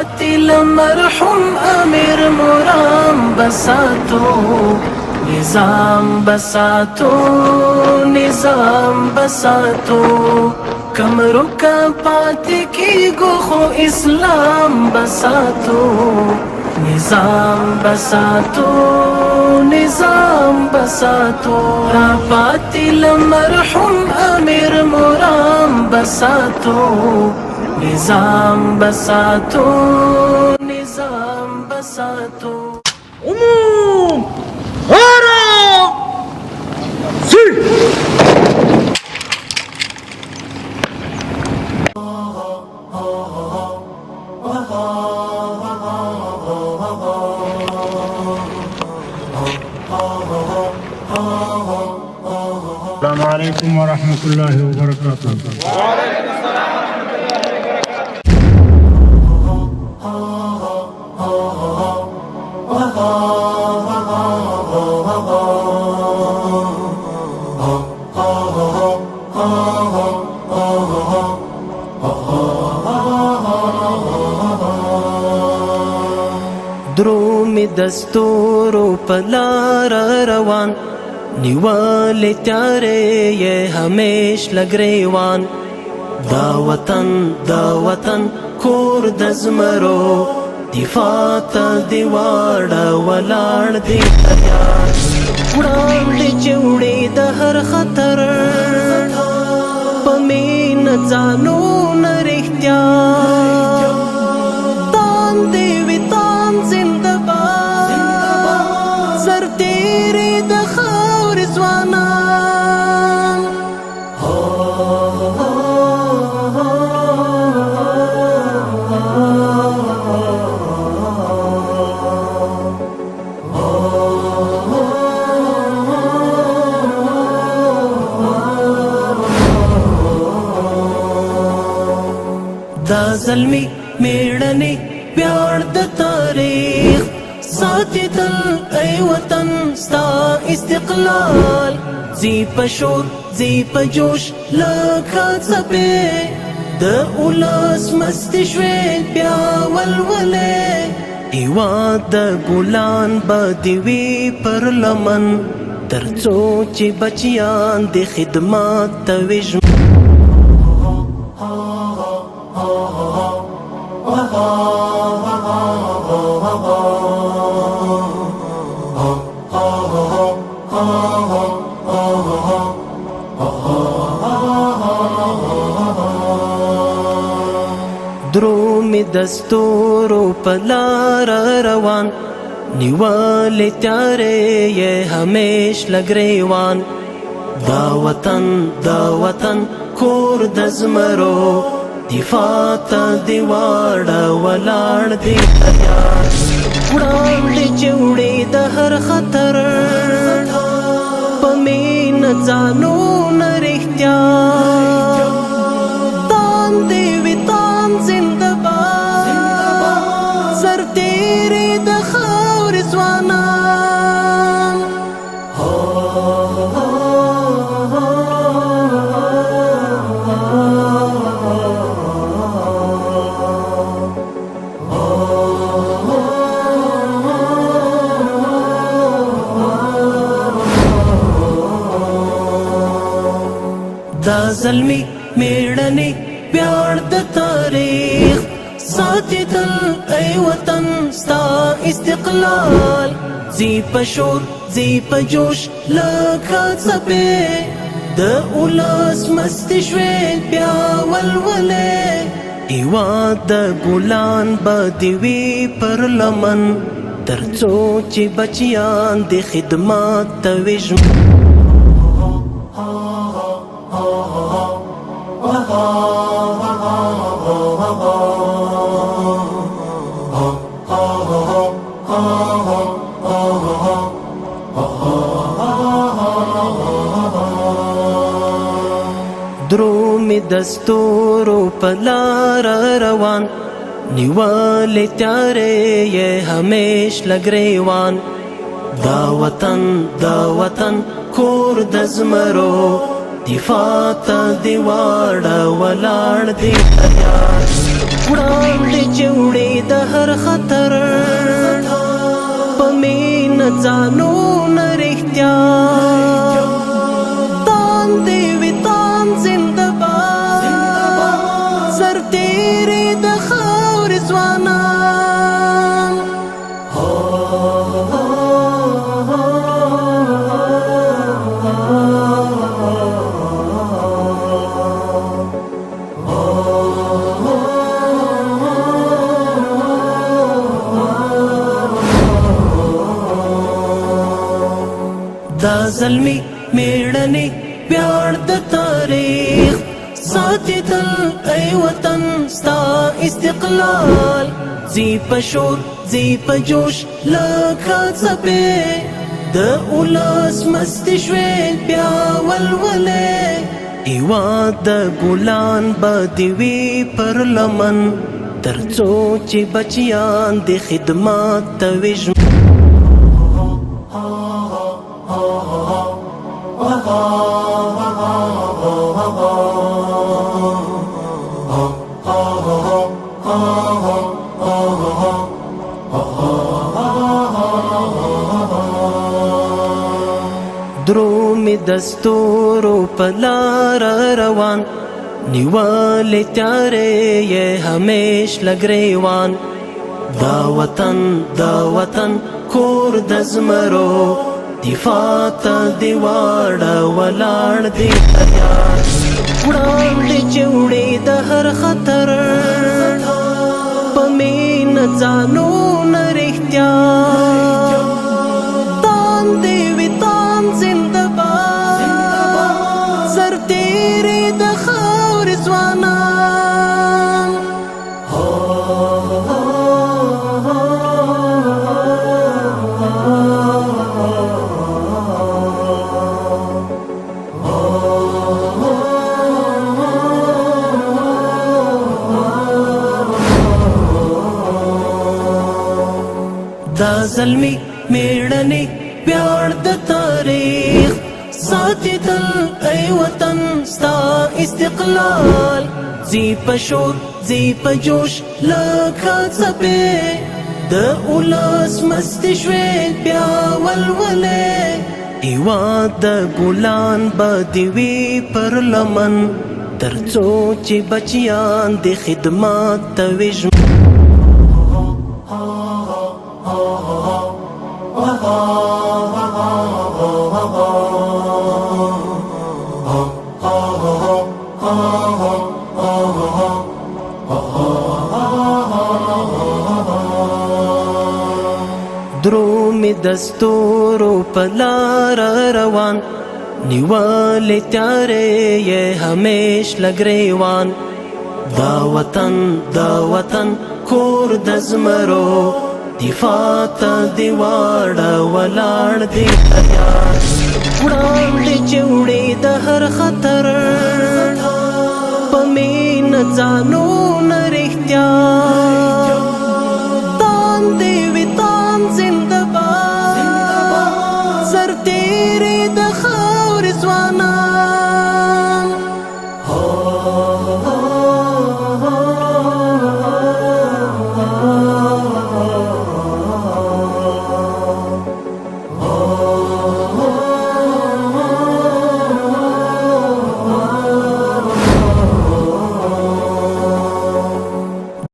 قاتل مرحوم امیر مرام بساتو نظام بساتو نظام بساتو کمرو کا پاتی کی گو خو اسلام بساتو نظام بساتو نظام بساتو را قاتل مرحوم امیر مرام بساتو نظام بساتو نظام بساتو عموم هارا سي السلام عليكم ورحمة الله وبركاته. درومي دستورو پلار روان نیوالی تیارے یہ ہمیش لگریوان دا وطن کور دزمرو دفاع تا دیواڑا ولاړ دی تیار وڑان دی چوڑی دا ہر خطر پمین زانو نرختیا تان دیوی تان زندہ باد سر تیری دا خور زوانا دا ظلمی میڑنی پیار دا تاریخ ساتي دل اي وطن ستا استقلال زی پشور زی پجوش لکا څپې د اولس مست شوې بیا ولولې هیواد د ګلان به دې وي پر لمن ترڅو چې بچیان د خدمات ته وي درومي دستورو پلار روان نیوالی تیارے یہ ہمیش لگریوان دا وطن کور دزمرو دفاع تا دیواڑا ولاړ دی تیار وڑان دی چوڑی دا ہر خطر پمین زانو نرختیا تان دیوی تان زندہ باد سر تیری دا خور زوانا دا ظلمی میڑنی پیار دا تاریخ ساتي دل اي وطن ستا استقلال زی پشور زی پجوش لکا څپې د اولس مست شوې بیا ولولې هیواد د ګلان به دې وي پر لمن ترڅو چې بچیان د خدمات ته وي درومي دستورو پلار روان نیوالی تیارے یہ ہمیش لگریوان دا وطن کور دزمرو دفاع تا دیواڑا ولاړ دی تیار وڑان دی چوڑی دا هر خطر پمین ځانو نرختیا تان دی وی تان زنده باد سر تیری د خاور ځوانان دا ظلمی میړنی پیار د تاریخ ساتي تل ای وطن ستا استقلال زی پشور زی پجوش لکه څپې د اولس مست شوې بیا ولولې هیواد د ګلان به دې وي پر لمن تر څو چې بچیان د خدمات ته وي درومي دستورو پلار روان نیوالی تیارے یہ ہمیش لگریوان دا وطن کور دزمرو دفاع تا دیواڑا ولاړ دی تیار وړاندې چوړې د هر خطر پمین ځانو نرختیا تان دی وی تان زنده باد سر تیری د خاور ځوانان دا ظلمی میړنی پیار د تاریخ ساتي تل ای وطن ستا استقلال زی پشور زی پجوش لکه څپې د اولس مست شوې بیا ولولې هیواد د ګلان به دې وي پر لمن تر څو چې بچیان د خدمات ته وي درومي دستورو پلار روان نیوالی تیارے یہ ہمیش لگریوان دا وطن کور دزمرو دفاع تا دیواڑا ولاړ دی تیار وړاندې چوړې د هر خطر پمین ځانو نرختیا